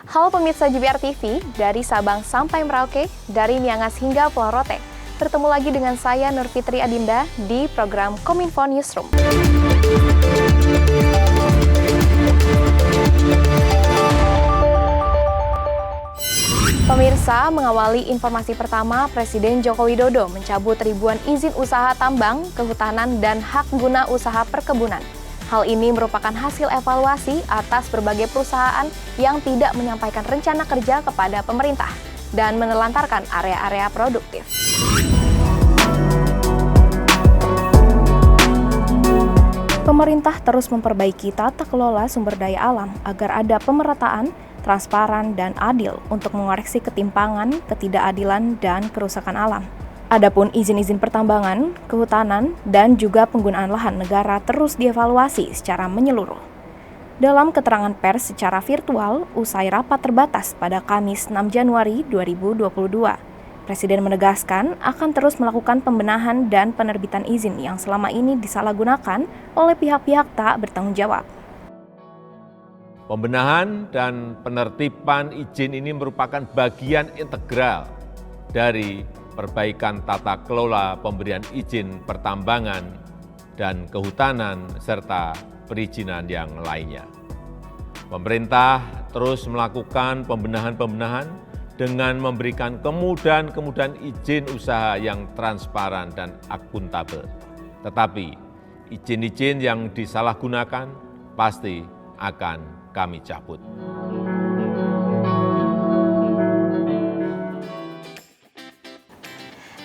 Halo pemirsa JBR TV, dari Sabang sampai Merauke, dari Miangas hingga Pulau Rote. Bertemu lagi dengan saya Nur Fitri Adinda di program Kominfo Newsroom. Pemirsa, mengawali informasi pertama, Presiden Joko Widodo mencabut ribuan izin usaha tambang, kehutanan, dan hak guna usaha perkebunan. Hal ini merupakan hasil evaluasi atas berbagai perusahaan yang tidak menyampaikan rencana kerja kepada pemerintah dan menelantarkan area-area produktif. Pemerintah terus memperbaiki tata kelola sumber daya alam agar ada pemerataan, transparan, dan adil untuk mengoreksi ketimpangan, ketidakadilan, dan kerusakan alam. Adapun izin-izin pertambangan, kehutanan, dan juga penggunaan lahan negara terus dievaluasi secara menyeluruh. Dalam keterangan pers secara virtual usai rapat terbatas pada Kamis 6 Januari 2022, Presiden menegaskan akan terus melakukan pembenahan dan penerbitan izin yang selama ini disalahgunakan oleh pihak-pihak tak bertanggung jawab. Pembenahan dan penertiban izin ini merupakan bagian integral dari perbaikan tata kelola pemberian izin pertambangan dan kehutanan serta perizinan yang lainnya. Pemerintah terus melakukan pembenahan dengan memberikan kemudahan izin usaha yang transparan dan akuntabel. Tetapi izin-izin yang disalahgunakan pasti akan kami cabut.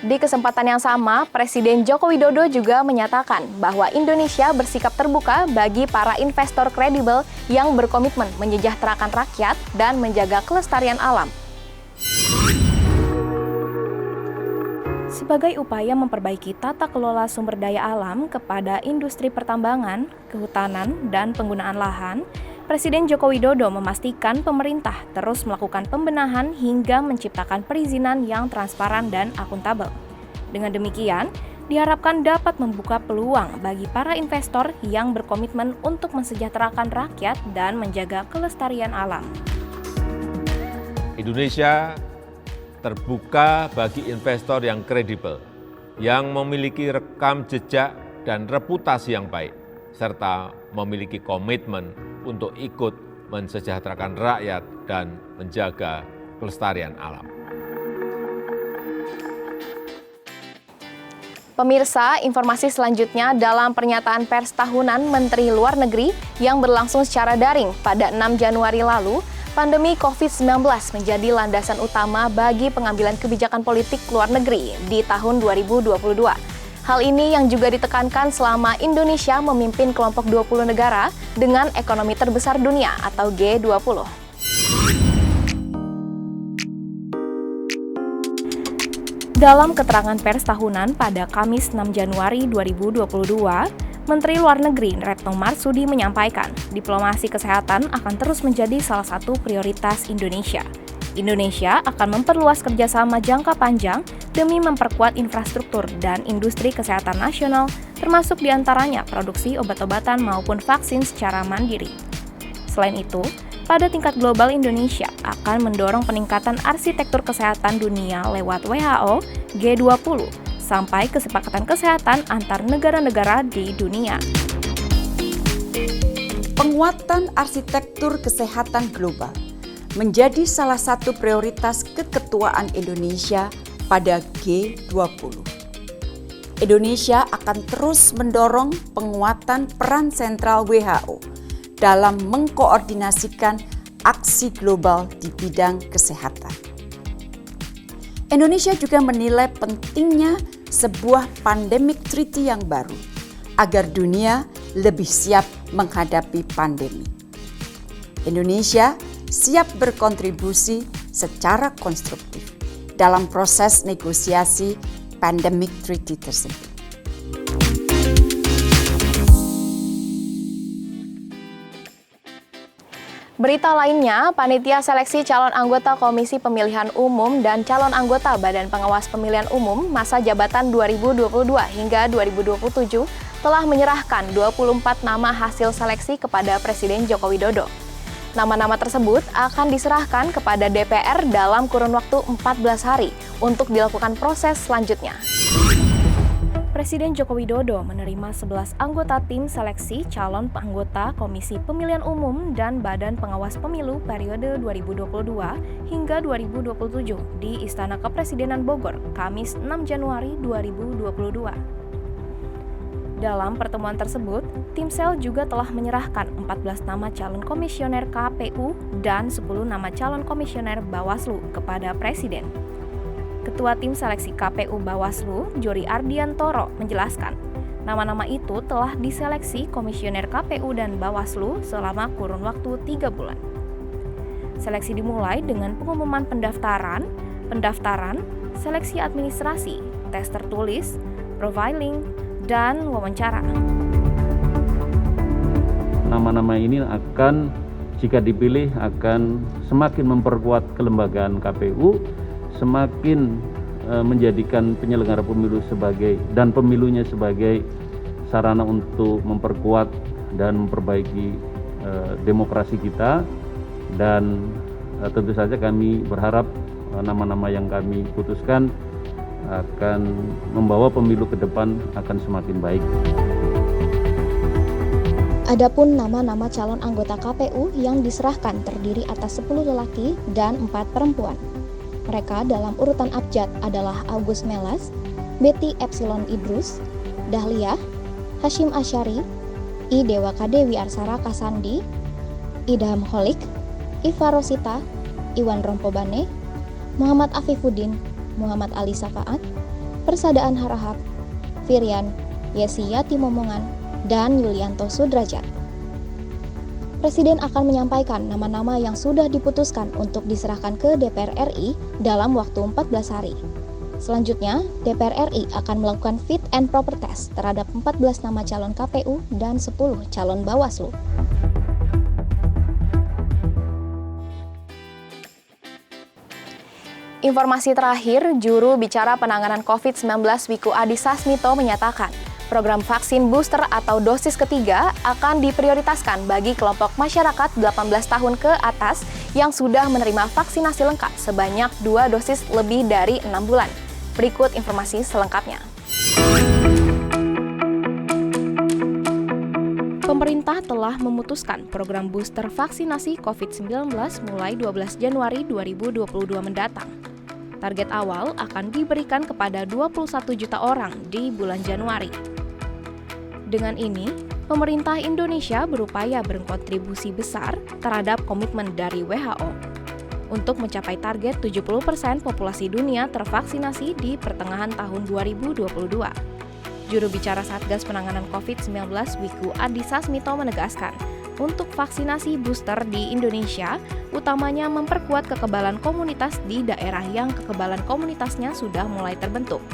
Di kesempatan yang sama, Presiden Joko Widodo juga menyatakan bahwa Indonesia bersikap terbuka bagi para investor kredibel yang berkomitmen menyejahterakan rakyat dan menjaga kelestarian alam. Sebagai upaya memperbaiki tata kelola sumber daya alam kepada industri pertambangan, kehutanan, dan penggunaan lahan, Presiden Joko Widodo memastikan pemerintah terus melakukan pembenahan hingga menciptakan perizinan yang transparan dan akuntabel. Dengan demikian, diharapkan dapat membuka peluang bagi para investor yang berkomitmen untuk mensejahterakan rakyat dan menjaga kelestarian alam. Indonesia terbuka bagi investor yang kredibel, yang memiliki rekam jejak dan reputasi yang baik, serta memiliki komitmen untuk ikut mensejahterakan rakyat dan menjaga kelestarian alam. Pemirsa, informasi selanjutnya dalam pernyataan pers tahunan Menteri Luar Negeri yang berlangsung secara daring pada 6 Januari lalu, pandemi COVID-19 menjadi landasan utama bagi pengambilan kebijakan politik luar negeri di tahun 2022. Hal ini yang juga ditekankan selama Indonesia memimpin kelompok 20 negara dengan ekonomi terbesar dunia atau G20. Dalam keterangan pers tahunan pada Kamis 6 Januari 2022, Menteri Luar Negeri Retno Marsudi menyampaikan, diplomasi kesehatan akan terus menjadi salah satu prioritas Indonesia. Indonesia akan memperluas kerjasama jangka panjang demi memperkuat infrastruktur dan industri kesehatan nasional, termasuk diantaranya produksi obat-obatan maupun vaksin secara mandiri. Selain itu, pada tingkat global Indonesia akan mendorong peningkatan arsitektur kesehatan dunia lewat WHO, G20, sampai kesepakatan kesehatan antar negara-negara di dunia. Penguatan arsitektur kesehatan global menjadi salah satu prioritas keketuaan Indonesia pada G20. Indonesia akan terus mendorong penguatan peran sentral WHO dalam mengkoordinasikan aksi global di bidang kesehatan. Indonesia juga menilai pentingnya sebuah pandemic treaty yang baru agar dunia lebih siap menghadapi pandemi. Indonesia siap berkontribusi secara konstruktif dalam proses negosiasi pandemic treaty tersebut. Berita lainnya, Panitia Seleksi Calon Anggota Komisi Pemilihan Umum dan Calon Anggota Badan Pengawas Pemilihan Umum masa jabatan 2022 hingga 2027 telah menyerahkan 24 nama hasil seleksi kepada Presiden Joko Widodo. Nama-nama tersebut akan diserahkan kepada DPR dalam kurun waktu 14 hari untuk dilakukan proses selanjutnya. Presiden Joko Widodo menerima 11 anggota tim seleksi calon anggota Komisi Pemilihan Umum dan Badan Pengawas Pemilu periode 2022 hingga 2027 di Istana Kepresidenan Bogor, Kamis 6 Januari 2022. Dalam pertemuan tersebut, tim sel juga telah menyerahkan 14 nama calon komisioner KPU dan 10 nama calon komisioner Bawaslu kepada Presiden. Ketua Tim Seleksi KPU Bawaslu, Jori Ardiantoro, menjelaskan, nama-nama itu telah diseleksi komisioner KPU dan Bawaslu selama kurun waktu 3 bulan. Seleksi dimulai dengan pengumuman pendaftaran, seleksi administrasi, tes tertulis, profiling, dan wawancara. Nama-nama ini akan, jika dipilih, akan semakin memperkuat kelembagaan KPU, semakin menjadikan penyelenggara pemilu dan pemilunya sebagai sarana untuk memperkuat dan memperbaiki demokrasi kita. Dan tentu saja kami berharap nama-nama yang kami putuskan akan membawa pemilu ke depan akan semakin baik. Adapun nama-nama calon anggota KPU yang diserahkan terdiri atas 10 lelaki dan 4 perempuan. Mereka dalam urutan abjad adalah Agus Melas, Betty Epsilon Idrus, Dahlia, Hashim Asyari, I Dewa Kadewi Arsara Kasandi, Idham Holik, Iva Rosita, Iwan Rompobane, Muhammad Afifuddin, Muhammad Ali Safaat, Persadaan Harahap, Firian, Yesi Yati Momongan, dan Yulianto Sudrajat. Presiden akan menyampaikan nama-nama yang sudah diputuskan untuk diserahkan ke DPR RI dalam waktu 14 hari. Selanjutnya, DPR RI akan melakukan fit and proper test terhadap 14 nama calon KPU dan 10 calon Bawaslu. Informasi terakhir, juru bicara penanganan COVID-19 Wiku Adhisa Smito menyatakan, program vaksin booster atau dosis ketiga akan diprioritaskan bagi kelompok masyarakat 18 tahun ke atas yang sudah menerima vaksinasi lengkap sebanyak 2 dosis lebih dari 6 bulan. Berikut informasi selengkapnya. Pemerintah telah memutuskan program booster vaksinasi COVID-19 mulai 12 Januari 2022 mendatang. Target awal akan diberikan kepada 21 juta orang di bulan Januari. Dengan ini, pemerintah Indonesia berupaya berkontribusi besar terhadap komitmen dari WHO untuk mencapai target 70% populasi dunia tervaksinasi di pertengahan tahun 2022. Juru bicara Satgas Penanganan COVID-19 Wiku Adhisa Smito menegaskan, untuk vaksinasi booster di Indonesia, utamanya memperkuat kekebalan komunitas di daerah yang kekebalan komunitasnya sudah mulai terbentuk.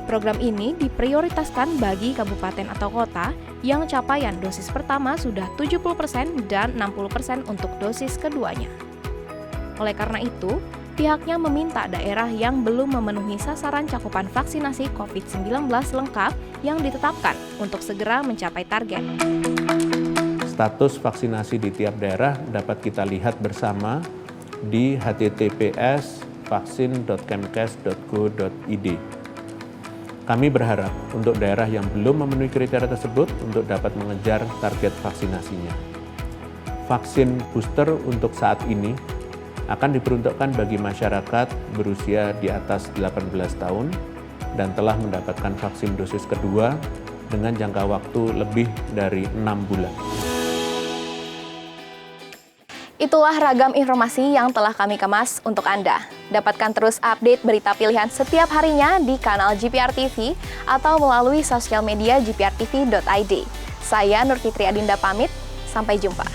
Program ini diprioritaskan bagi kabupaten atau kota yang capaian dosis pertama sudah 70% dan 60% untuk dosis keduanya. Oleh karena itu, pihaknya meminta daerah yang belum memenuhi sasaran cakupan vaksinasi COVID-19 lengkap yang ditetapkan untuk segera mencapai target. Status vaksinasi di tiap daerah dapat kita lihat bersama di https:vaksin.kemkes.go.id. Kami berharap untuk daerah yang belum memenuhi kriteria tersebut untuk dapat mengejar target vaksinasinya. Vaksin booster untuk saat ini akan diperuntukkan bagi masyarakat berusia di atas 18 tahun dan telah mendapatkan vaksin dosis kedua dengan jangka waktu lebih dari 6 bulan. Itulah ragam informasi yang telah kami kemas untuk Anda. Dapatkan terus update berita pilihan setiap harinya di kanal GPR TV atau melalui sosial media gprtv.id. Saya Nur Fitri Adinda pamit, sampai jumpa.